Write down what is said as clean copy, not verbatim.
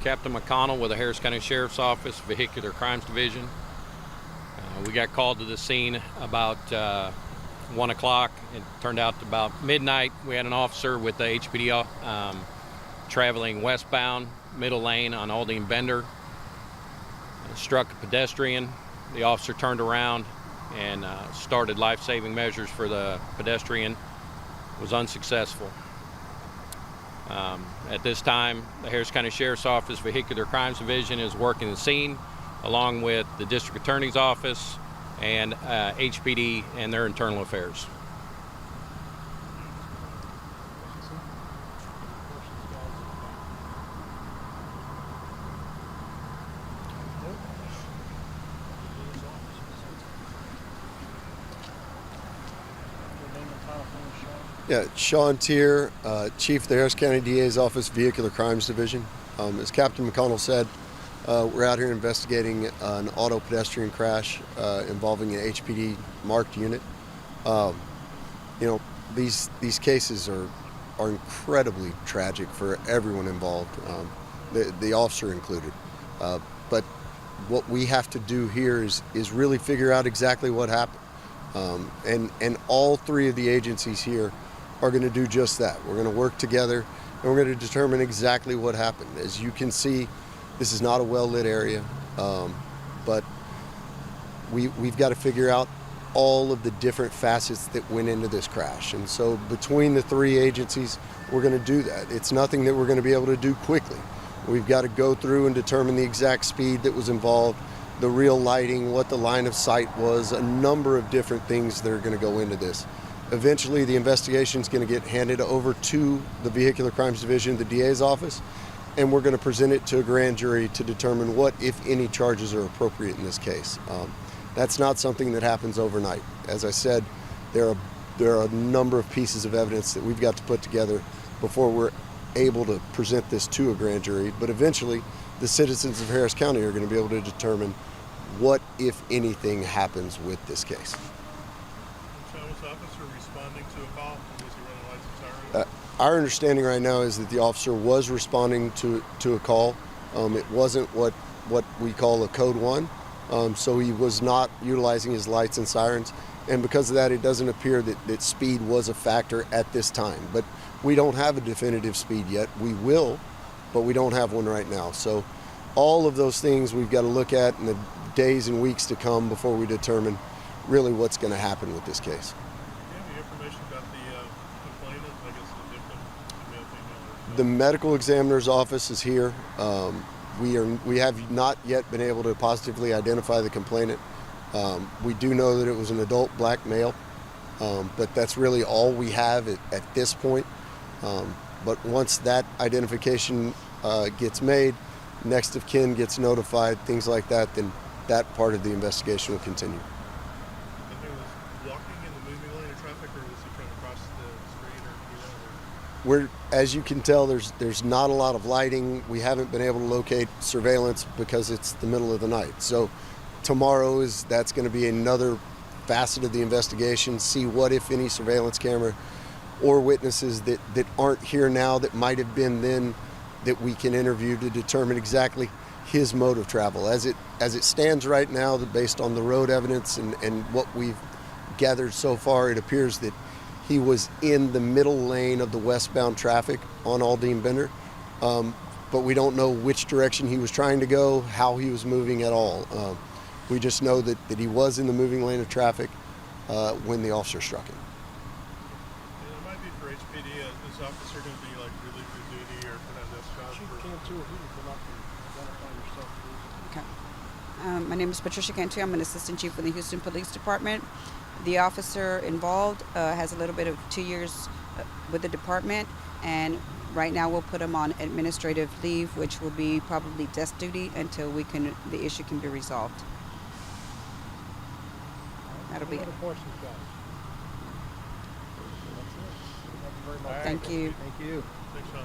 Captain McConnell with the Harris County Sheriff's Office, Vehicular Crimes Division. We got called to the scene about 1 o'clock. It turned out about midnight. We had an officer with the HPD traveling westbound, middle lane on Aldine Bender. Struck a pedestrian. The officer turned around and started life-saving measures for the pedestrian. Was unsuccessful. At this time, the Harris County Sheriff's Office Vehicular Crimes Division is working the scene along with the District Attorney's Office and HPD and their internal affairs. Yeah, Sean Tier, Chief of the Harris County DA's Office, Vehicular Crimes Division. As Captain McConnell said, we're out here investigating an auto pedestrian crash involving an HPD marked unit. These cases are incredibly tragic for everyone involved, the officer included. But what we have to do here is really figure out exactly what happened. And all three of the agencies here are going to do just that. We're going to work together and we're going to determine exactly what happened. As you can see, this is not a well-lit area, but we've got to figure out all of the different facets that went into this crash. And so between the three agencies, we're going to do that. It's nothing that we're going to be able to do quickly. We've got to go through and determine the exact speed that was involved, the real lighting, what the line of sight was, a number of different things that are going to go into this. Eventually, the investigation is going to get handed over to the Vehicular Crimes Division, the DA's office, and we're going to present it to a grand jury to determine what, if any, charges are appropriate in this case. That's not something that happens overnight. As I said, there are a number of pieces of evidence that we've got to put together before we're able to present this to a grand jury, but eventually the citizens of Harris County are going to be able to determine what, if anything, happens with this case. Was the officer responding to a call? Was he running lights and sirens? Our understanding right now is that the officer was responding to a call. It wasn't what we call a code 1, so he was not utilizing his lights and sirens, and because of that, it doesn't appear that speed was a factor at this time. But we don't have a definitive speed yet. We will, but we don't have one right now. So all of those things we've got to look at in the days and weeks to come before we determine really what's going to happen with this case. Do you have any information about the complainant? I guess the victim, male, female? The medical examiner's office is here. We have not yet been able to positively identify the complainant. We do know that it was an adult black male, but that's really all we have at this point. But once that identification gets made, next of kin gets notified, things like that, then that part of the investigation will continue. And he was walking in the moving lane of traffic, or was he trying to cross the street, or As you can tell, there's not a lot of lighting. We haven't been able to locate surveillance because it's the middle of the night. So tomorrow that's going to be another facet of the investigation, see what, if any, surveillance camera or witnesses that aren't here now that might have been then that we can interview to determine exactly his mode of travel. As it stands right now, based on the road evidence and what we've gathered so far, it appears that he was in the middle lane of the westbound traffic on Aldine Bender, but we don't know which direction he was trying to go, how he was moving at all. We just know that he was in the moving lane of traffic when the officer struck him. And it might be for HPD. Is this officer going to be like relieved of duty or put on this job? Okay. My name is Patricia Cantu. I'm an assistant chief with the Houston Police Department. The officer involved has a little bit of 2 years with the department, and right now we'll put him on administrative leave, which will be probably desk duty until the issue can be resolved. That'll be it. Thank you. Thanks, Sean.